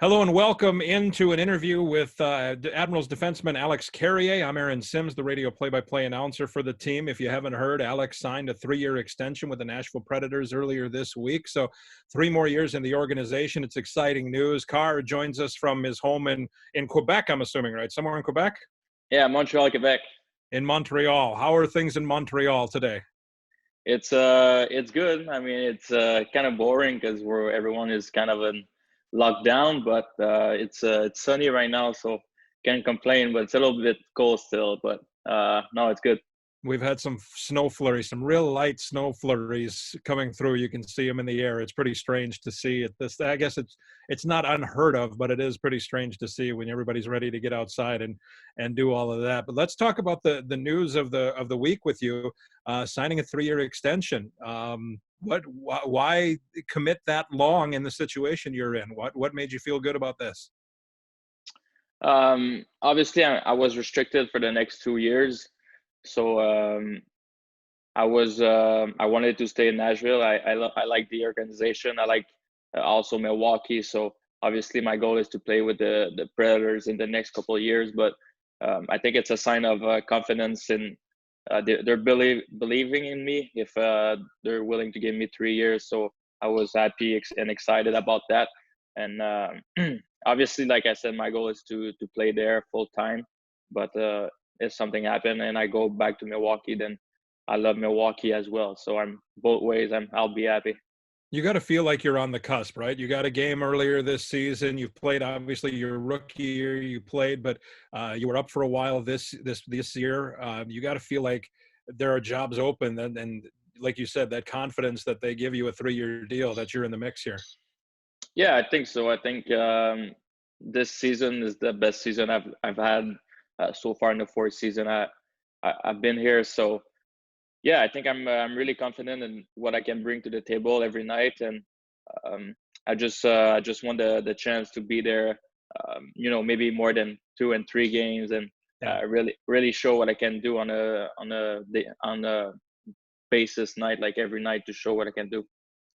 Hello and welcome into an interview with Admirals defenseman Alex Carrier. I'm Aaron Sims, the radio play-by-play announcer for the team. If you haven't heard, Alex signed a 3-year extension with the Nashville Predators earlier this week. So 3 more years in the organization. It's exciting news. Carr joins us from his home in Quebec, I'm assuming, right? Somewhere in Quebec? Yeah, Montreal, Quebec. In Montreal. How are things in Montreal today? It's good. I mean, it's kind of boring because everyone is kind of in lockdown, but it's sunny right now, so can't complain. But it's a little bit cold still, but no, it's good. We've had some snow flurries, some real light snow flurries coming through. You can see them in the air. It's pretty strange to see it. This, I guess, it's not unheard of, but it is pretty strange to see when everybody's ready to get outside and do all of that. But let's talk about the news of the week with you, signing a 3-year extension. Why commit that long in the situation you're in? What made you feel good about this? Obviously, I was restricted for the next 2 years, so I wanted to stay in Nashville. I like the organization. I like also Milwaukee. So obviously my goal is to play with the Predators in the next couple of years. But I think it's a sign of confidence in they're believing in me if they're willing to give me 3 years. So I was happy and excited about that. And obviously, like I said, my goal is to play there full time. But if something happened and I go back to Milwaukee, then I love Milwaukee as well. So I'm both ways. I'll be happy. You got to feel like you're on the cusp, right? You got a game earlier this season. You've played, obviously, your rookie year you played, but you were up for a while this year. You got to feel like there are jobs open, and like you said, that confidence that they give you a 3-year deal, that you're in the mix here. Yeah, I think so. I think this season is the best season I've had so far in the fourth season I've been here. So yeah, I think I'm really confident in what I can bring to the table every night, and I just want the chance to be there. Maybe more than 2 and 3 games, and Yeah. really show what I can do on a basis night, like every night, to show what I can do.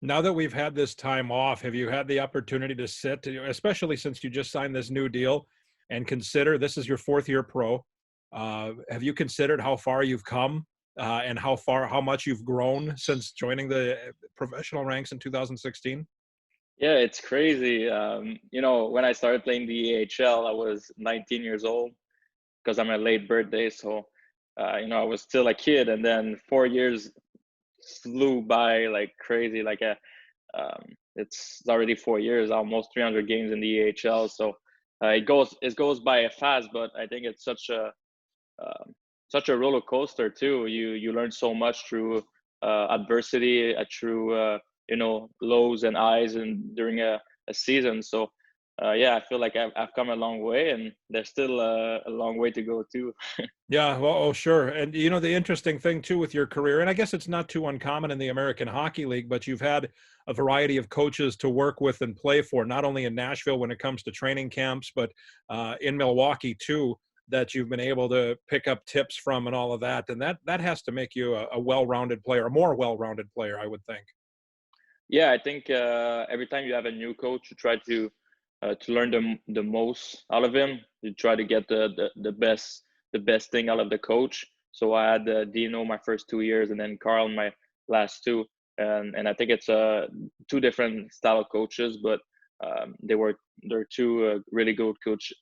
Now that we've had this time off, have you had the opportunity to sit, especially since you just signed this new deal, and consider this is your 4th year pro? Have you considered how far you've come and how much you've grown since joining the professional ranks in 2016? Yeah, it's crazy. When I started playing the AHL, I was 19 years old because I'm a late birthday. So, I was still a kid, and then 4 years flew by like crazy. It's already 4 years, almost 300 games in the AHL. So it goes by fast, but I think it's such a roller coaster too. You learn so much through adversity, through lows and highs, and during a season. So yeah, I feel like I've come a long way, and there's still a long way to go too. Yeah, well, oh, sure. And the interesting thing too with your career, and I guess it's not too uncommon in the American Hockey League, but you've had a variety of coaches to work with and play for, not only in Nashville when it comes to training camps, but in Milwaukee too, that you've been able to pick up tips from and all of that. And that has to make you a well-rounded player, a more well-rounded player, I would think. Yeah, I think every time you have a new coach, you try to learn the most out of him. You try to get the best thing out of the coach. So I had Dino my first 2 years, and then Carl my last two, and I think it's two different style of coaches, but they're two really good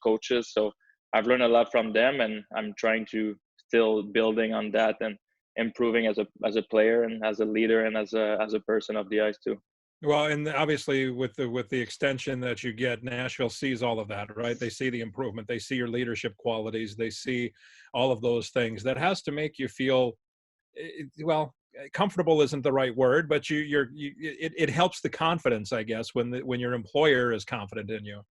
coaches. So I've learned a lot from them, and I'm trying to still building on that and improving as a player and as a leader and as a person of the ice too. Well, and obviously with the extension that you get, Nashville sees all of that, right? They see the improvement, they see your leadership qualities, they see all of those things. That has to make you feel well. Comfortable isn't the right word, but it helps the confidence, I guess, when your employer is confident in you.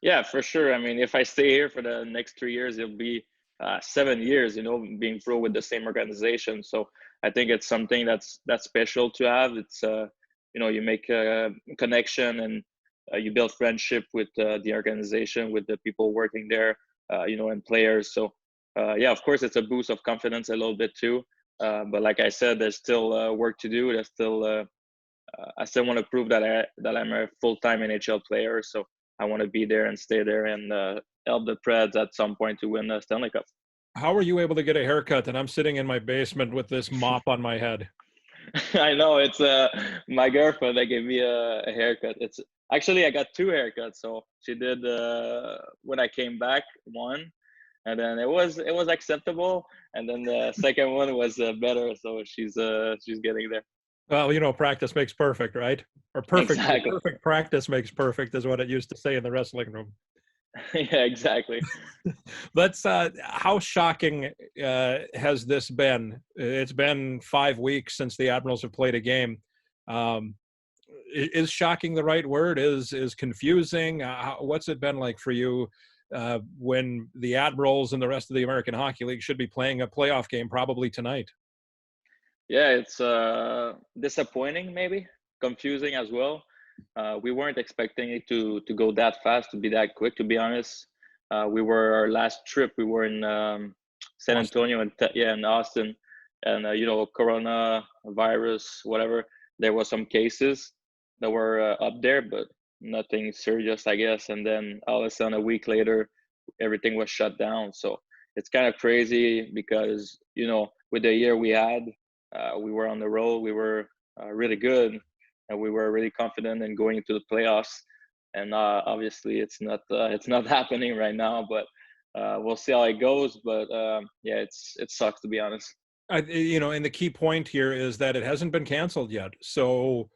Yeah, for sure. I mean, if I stay here for the next 3 years, it'll be 7 years, being pro with the same organization. So I think it's something that's special to have. It's you make a connection, and you build friendship with the organization, with the people working there, and players. So yeah, of course, it's a boost of confidence a little bit too. But like I said, there's still work to do. I still want to prove that I'm a full-time NHL player. So I want to be there and stay there and help the Preds at some point to win the Stanley Cup. How were you able to get a haircut? And I'm sitting in my basement with this mop on my head. I know it's my girlfriend that gave me a haircut. It's actually I got two haircuts. So she did when I came back one, and then it was acceptable, and then the second one was better. So she's getting there. Well, practice makes perfect, right? Or Exactly. perfect practice makes perfect is what it used to say in the wrestling room. Yeah, exactly. How shocking has this been? It's been 5 weeks since the Admirals have played a game. Um, is shocking the right word? Is confusing? What's it been like for you when the Admirals and the rest of the American Hockey League should be playing a playoff game probably tonight? Yeah, it's disappointing, maybe confusing as well. We weren't expecting it to go that fast, to be that quick. To be honest, we were our last trip. We were in San Austin. Antonio and in Austin, and coronavirus, whatever. There was some cases that were up there, but nothing serious, I guess. And then all of a sudden, a week later, everything was shut down. So it's kind of crazy because with the year we had. We were on the road. We were really good, and we were really confident in going into the playoffs. And obviously, it's not happening right now. But we'll see how it goes. But yeah, it sucks, to be honest. And the key point here is that it hasn't been canceled yet. So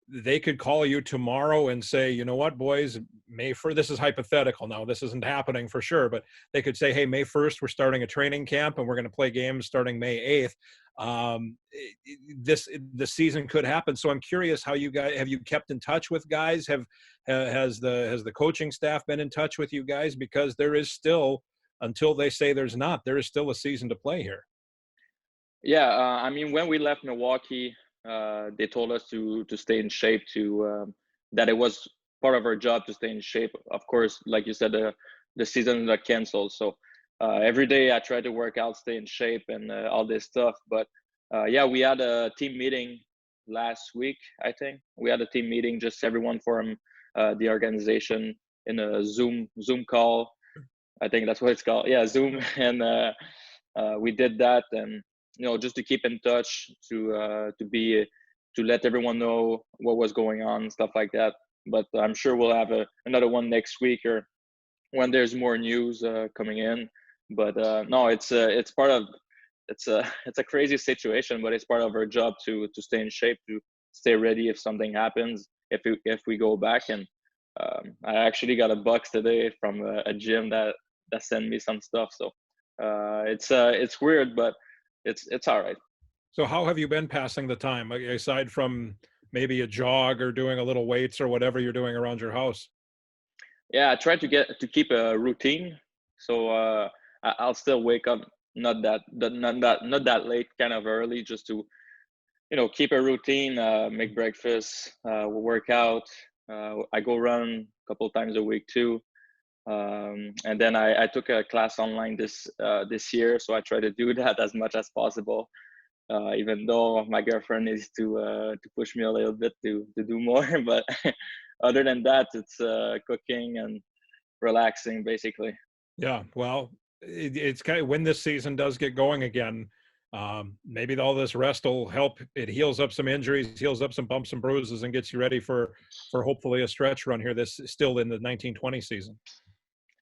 they could call you tomorrow and say, you know what, boys, May 1st, this is hypothetical now, this isn't happening for sure, but they could say, hey, May 1st, we're starting a training camp and we're going to play games starting May 8th. The season could happen. So I'm curious how you guys, have you kept in touch with guys? Has the coaching staff been in touch with you guys? Because there is still, until they say there's not, there is still a season to play here. Yeah, I mean, when we left Milwaukee, they told us to stay in shape. That it was part of our job to stay in shape. Of course, like you said, the season got canceled. So every day I try to work out, stay in shape, and all this stuff. But yeah, we had a team meeting last week. I think we had a team meeting, just everyone from the organization in a Zoom call. I think that's what it's called. Yeah, Zoom, and we did that, and just to keep in touch, to let everyone know what was going on, stuff like that. But I'm sure we'll have another one next week or when there's more news coming in. But no, it's part of it's a crazy situation, but it's part of our job to stay in shape, to stay ready if something happens, if we go back. And I actually got a box today from a gym that sent me some stuff. So it's weird, but it's all right. So how have you been passing the time, aside from maybe a jog or doing a little weights or whatever you're doing around your house? Yeah, I try to keep a routine. So I'll still wake up not that late, kind of early, just to keep a routine, make breakfast, work out. I go run a couple of times a week too. And then I took a class online this year, so I try to do that as much as possible. Even though my girlfriend needs to push me a little bit to do more, but other than that, it's cooking and relaxing, basically. Yeah, well, it's kind of when this season does get going again. Maybe all this rest will help. It heals up some injuries, heals up some bumps and bruises, and gets you ready for hopefully a stretch run here. This still in the 1920 season.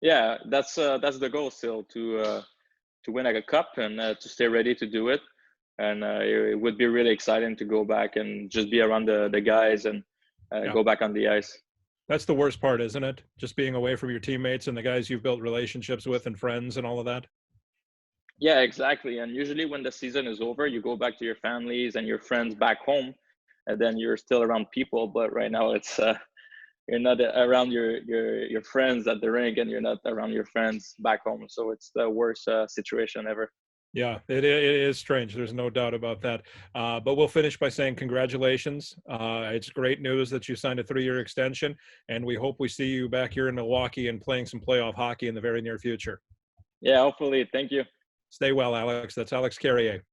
Yeah, that's the goal still, to win like a cup and to stay ready to do it. And it would be really exciting to go back and just be around the guys and Yeah, go back on the ice. that's the worst part, isn't it? Just being away from your teammates and the guys you've built relationships with and friends and all of that. Yeah, exactly. And usually when the season is over, you go back to your families and your friends back home, and then you're still around people. But right now, it's you're not around your friends at the rink, and you're not around your friends back home. So it's the worst situation ever. Yeah, it is strange. There's no doubt about that. But we'll finish by saying congratulations. It's great news that you signed a 3-year extension, and we hope we see you back here in Milwaukee and playing some playoff hockey in the very near future. Yeah, hopefully. Thank you. Stay well, Alex. That's Alex Carrier.